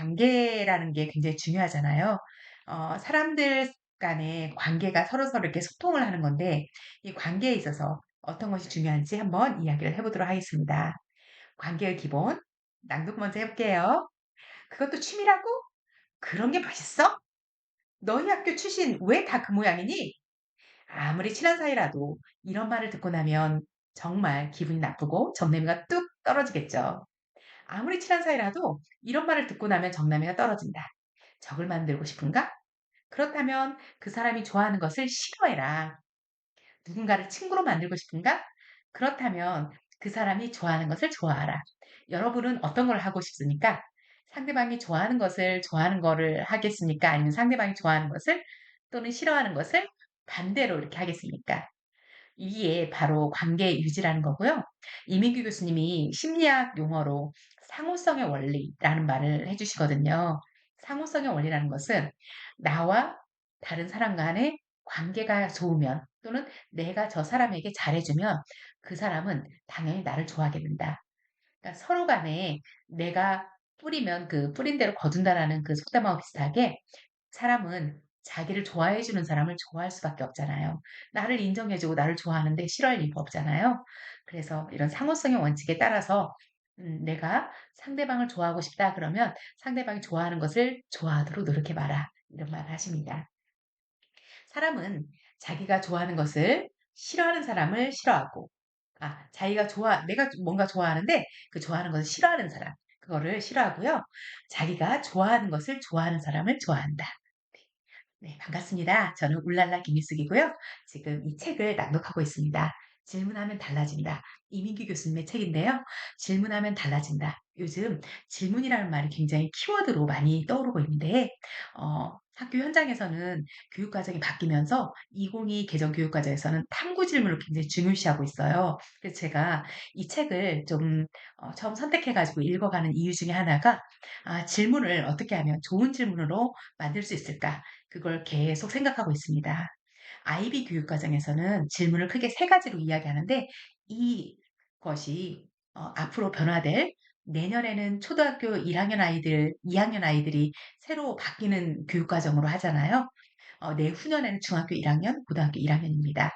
관계라는 게 굉장히 중요하잖아요. 사람들 간의 관계가 서로서로 이렇게 소통을 하는 건데 이 관계에 있어서 어떤 것이 중요한지 한번 이야기를 해 보도록 하겠습니다. 관계의 기본 낭독 먼저 해 볼게요. "그것도 취미라고? 그런 게 맛있어? 너희 학교 출신 왜 다 그 모양이니?" 아무리 친한 사이라도 이런 말을 듣고 나면 정말 기분이 나쁘고 정내미가 뚝 떨어지겠죠. 아무리 친한 사이라도 이런 말을 듣고 나면 정남이가 떨어진다. 적을 만들고 싶은가? 그렇다면 그 사람이 좋아하는 것을 싫어해라. 누군가를 친구로 만들고 싶은가? 그렇다면 그 사람이 좋아하는 것을 좋아하라. 여러분은 어떤 걸 하고 싶습니까? 상대방이 좋아하는 것을 좋아하는 거를 하겠습니까? 아니면 상대방이 좋아하는 것을 또는 싫어하는 것을 반대로 이렇게 하겠습니까? 이게 바로 관계 유지라는 거고요. 이민규 교수님이 심리학 용어로 상호성의 원리라는 말을 해 주시거든요. 상호성의 원리라는 것은 나와 다른 사람 간의 관계가 좋으면 또는 내가 저 사람에게 잘해 주면 그 사람은 당연히 나를 좋아하게 된다. 그러니까 서로 간에 내가 뿌리면 그 뿌린 대로 거둔다라는 그 속담하고 비슷하게 사람은 자기를 좋아해 주는 사람을 좋아할 수밖에 없잖아요. 나를 인정해 주고 나를 좋아하는데 싫어할 이유가 없잖아요. 그래서 이런 상호성의 원칙에 따라서 내가 상대방을 좋아하고 싶다 그러면 상대방이 좋아하는 것을 좋아하도록 노력해 봐라. 이런 말을 하십니다. 사람은 자기가 좋아하는 것을 싫어하는 사람을 싫어하고 자기가 내가 뭔가 좋아하는데 그 좋아하는 것을 싫어하는 사람 그거를 싫어하고요. 자기가 좋아하는 것을 좋아하는 사람을 좋아한다. 네, 반갑습니다. 저는 울랄라 김희숙이고요. 지금 이 책을 낭독하고 있습니다. 질문하면 달라진다. 이민규 교수님의 책인데요. 질문하면 달라진다. 요즘 질문이라는 말이 굉장히 키워드로 많이 떠오르고 있는데, 학교 현장에서는 교육과정이 바뀌면서 2022 개정 교육과정에서는 탐구 질문을 굉장히 중요시하고 있어요. 그래서 제가 이 책을 좀 처음 선택해가지고 읽어가는 이유 중에 하나가 질문을 어떻게 하면 좋은 질문으로 만들 수 있을까? 그걸 계속 생각하고 있습니다. IB 교육 과정에서는 질문을 크게 세 가지로 이야기하는데 이것이 앞으로 변화될 내년에는 초등학교 1학년 아이들, 2학년 아이들이 새로 바뀌는 교육 과정으로 하잖아요. 내후년에는 중학교 1학년, 고등학교 1학년입니다.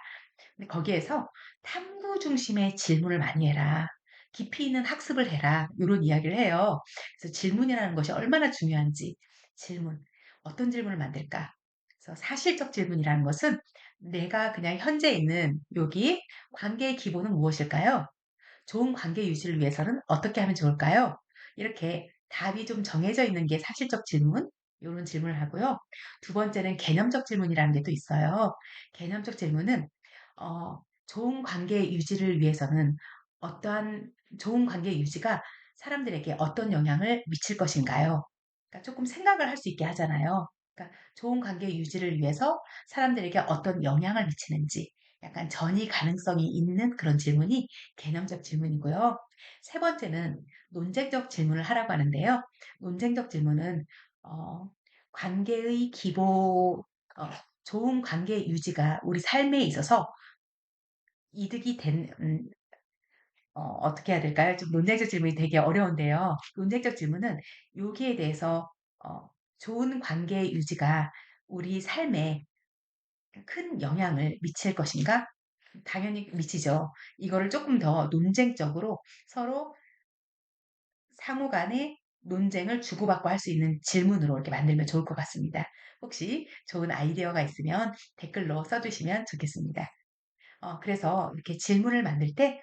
근데 거기에서 탐구 중심의 질문을 많이 해라. 깊이 있는 학습을 해라. 요런 이야기를 해요. 그래서 질문이라는 것이 얼마나 중요한지. 질문. 어떤 질문을 만들까? 그래서 사실적 질문이라는 것은 내가 그냥 현재 있는 여기 관계의 기본은 무엇일까요? 좋은 관계 유지를 위해서는 어떻게 하면 좋을까요? 이렇게 답이 좀 정해져 있는 게 사실적 질문, 요런 질문을 하고요. 두 번째는 개념적 질문이라는 게 또 있어요. 개념적 질문은 좋은 관계 유지를 위해서는 어떠한 좋은 관계 유지가 사람들에게 어떤 영향을 미칠 것인가요? 그러니까 조금 생각을 할 수 있게 하잖아요. 그러니까 좋은 관계 유지를 위해서 사람들에게 어떤 영향을 미치는지 약간 전이 가능성이 있는 그런 질문이 개념적 질문이고요. 세 번째는 논쟁적 질문을 하라고 하는데요. 논쟁적 질문은 어, 관계의 기본, 어, 좋은 관계 유지가 우리 삶에 있어서 이득이 어떻게 해야 될까요? 좀 논쟁적 질문이 되게 어려운데요. 논쟁적 질문은 여기에 대해서 좋은 관계 유지가 우리 삶에 큰 영향을 미칠 것인가? 당연히 미치죠. 이거를 조금 더 논쟁적으로 서로 상호 간의 논쟁을 주고받고 할 수 있는 질문으로 이렇게 만들면 좋을 것 같습니다. 혹시 좋은 아이디어가 있으면 댓글로 써 주시면 좋겠습니다. 그래서 이렇게 질문을 만들 때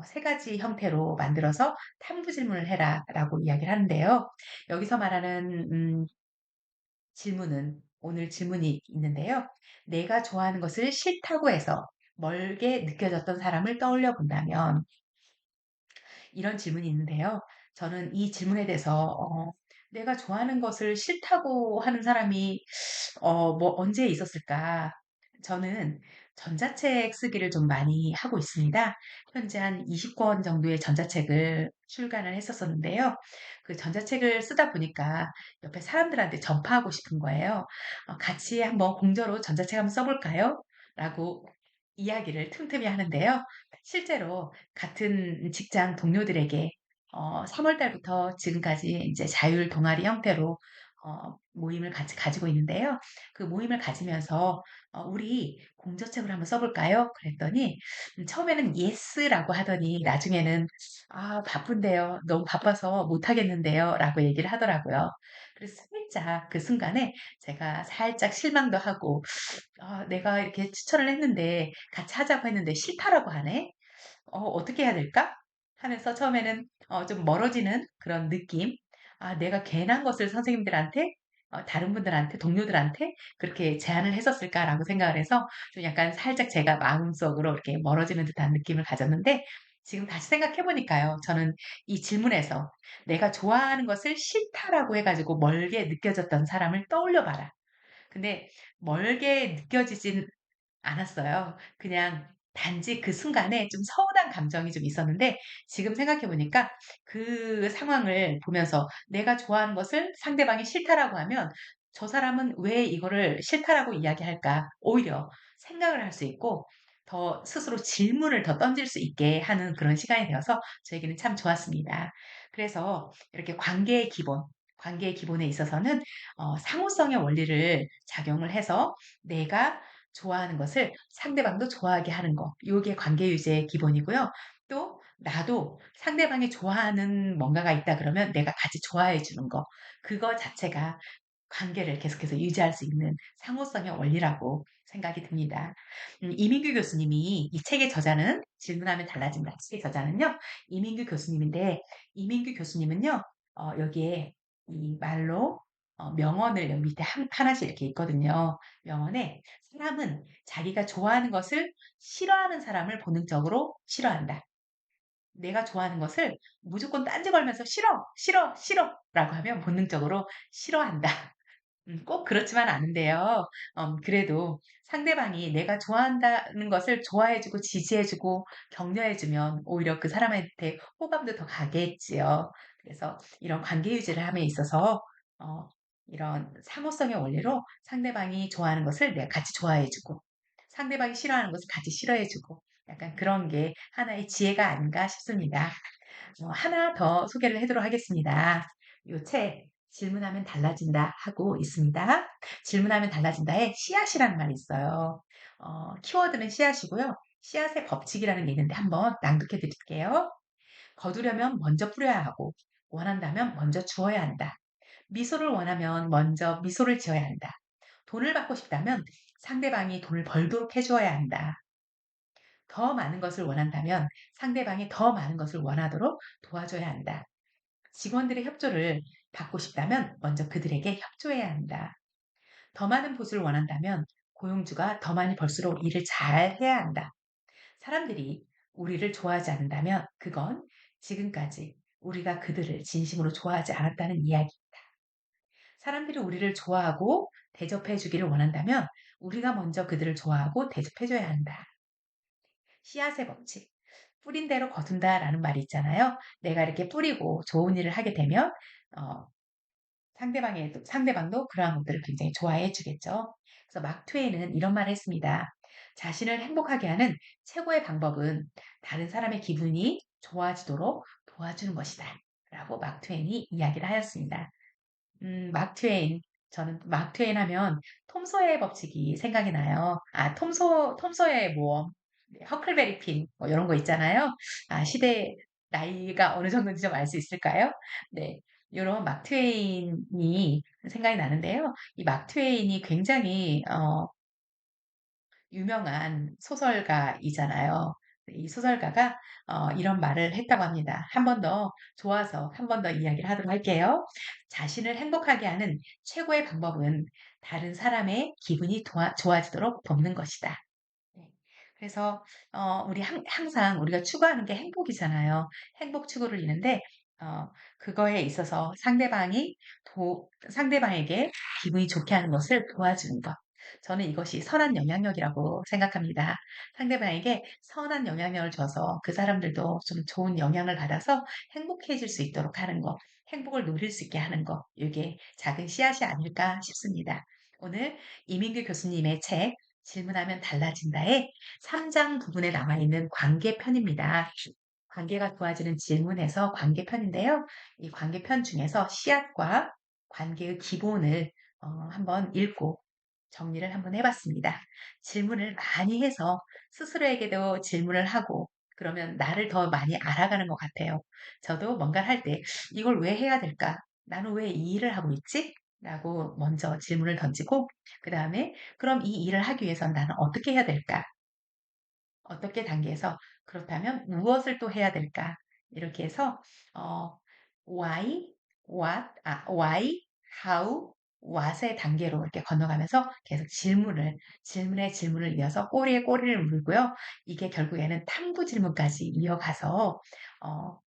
세 가지 형태로 만들어서 탐구 질문을 해라라고 이야기를 하는데요. 여기서 말하는 질문은 오늘 질문이 있는데요. 내가 좋아하는 것을 싫다고 해서 멀게 느껴졌던 사람을 떠올려 본다면 이런 질문이 있는데요. 저는 이 질문에 대해서 내가 좋아하는 것을 싫다고 하는 사람이 뭐 언제 있었을까? 저는 전자책 쓰기를 좀 많이 하고 있습니다. 현재 한 20권 정도의 전자책을 출간을 했었었는데요. 그 전자책을 쓰다 보니까 옆에 사람들한테 전파하고 싶은 거예요. "같이 한번 공저로 전자책 한번 써 볼까요?" 라고 이야기를 틈틈이 하는데요. 실제로 같은 직장 동료들에게 3월 달부터 지금까지 인제 자율 동아리 형태로 모임을 같이 가지고 있는데요. 그 모임을 가지면서 "우리 공저책을 한번 써 볼까요?" 그랬더니 처음에는 "예스."라고 하더니 나중에는 "아 바쁜데요. 너무 바빠서 못 하겠는데요."라고 얘기를 하더라고요. 그래서 살짝 그 순간에 제가 살짝 실망도 하고 '아 내가 이렇게 추천을 했는데 같이 하자고 했는데 싫다라고 하네. 어떻게 해야 될까?' 하면서 처음에는 좀 멀어지는 그런 느낌. '아 내가 괜한 것을 선생님들한테 다른 분들한테 동료들한테 그렇게 제안을 했었을까?'라고 생각을 해서 좀 약간 살짝 제가 마음속으로 이렇게 멀어지는 듯한 느낌을 가졌는데 지금 다시 생각해 보니까요. 저는 이 질문에서 '내가 좋아하는 것을 싫다.'라고 해 가지고 멀게 느껴졌던 사람을 떠올려 봐라. 근데 멀게 느껴지진 않았어요. 그냥 단지 그 순간에 좀 서운한 감정이 좀 있었는데 지금 생각해 보니까 그 상황을 보면서 내가 좋아하는 것을 상대방이 싫다라고 하면 '저 사람은 왜 이거를 싫다라고 이야기할까?' 오히려 생각을 할 수 있고 더 스스로 질문을 더 던질 수 있게 하는 그런 시간이 되어서 저에게는 참 좋았습니다. 그래서 이렇게 관계의 기본에 있어서는 상호성의 원리를 작용을 해서 내가 좋아하는 것을 상대방도 좋아하게 하는 거. 요게 관계 유지의 기본이고요. 또 나도 상대방이 좋아하는 뭔가가 있다 그러면 내가 같이 좋아해 주는 거. 그거 자체가 관계를 계속해서 유지할 수 있는 상호성의 원리라고 생각이 듭니다. 이민규 교수님이 이 책의 저자는 질문하면 달라진다. 책의 저자는요. 이민규 교수님인데 이민규 교수님은요. 여기에 이 말로 명언을 여기 밑에 하나씩 이렇게 있거든요. 명언에 "사람은 자기가 좋아하는 것을 싫어하는 사람을 본능적으로 싫어한다. 내가 좋아하는 것을 무조건 딴지 걸면서 '싫어, 싫어, 싫어.'라고 하면 본능적으로 싫어한다." 꼭 그렇지만 않은데요. 그래도 상대방이 내가 좋아한다는 것을 좋아해 주고 지지해 주고 격려해 주면 오히려 그 사람한테 호감도 더 가겠지요. 그래서 이런 관계 유지를 함에 있어서 어 이런 상호성의 원리로 상대방이 좋아하는 것을 내가 같이 좋아해 주고 상대방이 싫어하는 것을 같이 싫어해 주고 약간 그런 게 하나의 지혜가 아닌가 싶습니다. 하나 더 소개를 해 도록 하겠습니다. 요 책 질문하면 달라진다 하고 있습니다. 질문하면 달라진다에 씨앗이라는 말이 있어요. 키워드는 씨앗이고요. 씨앗의 법칙이라는 게 있는데 한번 낭독해 드릴게요. "거두려면 먼저 뿌려야 하고 원한다면 먼저 주어야 한다. 미소를 원하면 먼저 미소를 지어야 한다. 돈을 받고 싶다면 상대방이 돈을 벌도록 해 주어야 한다. 더 많은 것을 원한다면 상대방이 더 많은 것을 원하도록 도와줘야 한다. 직원들의 협조를 받고 싶다면 먼저 그들에게 협조해야 한다. 더 많은 보수를 원한다면 고용주가 더 많이 벌수록 일을 잘 해야 한다. 사람들이 우리를 좋아하지 않는다면 그건 지금까지 우리가 그들을 진심으로 좋아하지 않았다는 이야기. 사람들이 우리를 좋아하고 대접해 주기를 원한다면 우리가 먼저 그들을 좋아하고 대접해 줘야 한다. 씨앗의 법칙. 뿌린 대로 거둔다라는 말이 있잖아요. 내가 이렇게 뿌리고 좋은 일을 하게 되면 어 상대방도 그러한 것들을 굉장히 좋아해 주겠죠. 그래서 마크 트웨이는 이런 말을 했습니다. "자신을 행복하게 하는 최고의 방법은 다른 사람의 기분이 좋아지도록 도와주는 것이다." 라고 마크 트웨인이 이야기를 하였습니다. 마크 트웨인. 저는 마크 트웨인 하면 톰 소여의 법칙이 생각이 나요. 톰 소여의 모험, 네 허클베리 핀 뭐 요런 거 있잖아요. 시대 나이가 어느 정도인지 좀 알 수 있을까요? 네. 요런 마크 트웨인이 생각이 나는데요. 이 마크 트웨인이 굉장히 유명한 소설가이잖아요. 이 소설가가 이런 말을 했다고 합니다. 한 번 더 좋아서 한 번 더 이야기를 하도록 할게요. "자신을 행복하게 하는 최고의 방법은 다른 사람의 기분이 좋아지도록 돕는 것이다." 네. 그래서 우리 항상 우리가 추구하는 게 행복이잖아요. 행복 추구를 이루는데 그거에 있어서 상대방에게 기분이 좋게 하는 것을 도와주는 것. 저는 이것이 선한 영향력이라고 생각합니다. 상대방에게 선한 영향력을 줘서 그 사람들도 좀 좋은 영향을 받아서 행복해질 수 있도록 하는 것, 행복을 누릴 수 있게 하는 것, 이게 작은 씨앗이 아닐까 싶습니다. 오늘 이민규 교수님의 책 질문하면 달라진다의 3장 부분에 남아 있는 관계 편입니다. 관계가 좋아지는 질문에서 관계편인데요. 이 관계편 중에서 씨앗과 관계의 기본을 한번 읽고 정리를 한번 해 봤습니다. 질문을 많이 해서 스스로에게도 질문을 하고 그러면 나를 더 많이 알아가는 것 같아요. 저도 뭔가를 할 때 '이걸 왜 해야 될까? 나는 왜 이 일을 하고 있지?' 라고 먼저 질문을 던지고 그다음에 '그럼 이 일을 하기 위해서는 나는 어떻게 해야 될까?' 어떻게 단계에서 그렇다면 무엇을 또 해야 될까? 이렇게 해서 어 why, why, how, what의 단계로 이렇게 건너가면서 계속 질문에 질문을 이어서 꼬리에 꼬리를 물고요. 이게 결국에는 탐구 질문까지 이어가서 어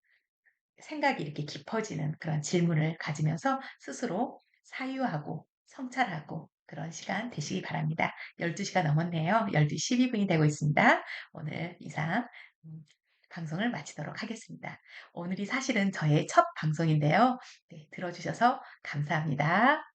생각이 이렇게 깊어지는 그런 질문을 가지면서 스스로 사유하고 성찰하고 그런 시간 되시기 바랍니다. 12 시가 넘었네요. 12시 12분이 되고 있습니다. 오늘 이상 음 방송을 마치도록 하겠습니다. 오늘이 사실은 저의 첫 방송인데요. 네 들어 주셔서 감사합니다.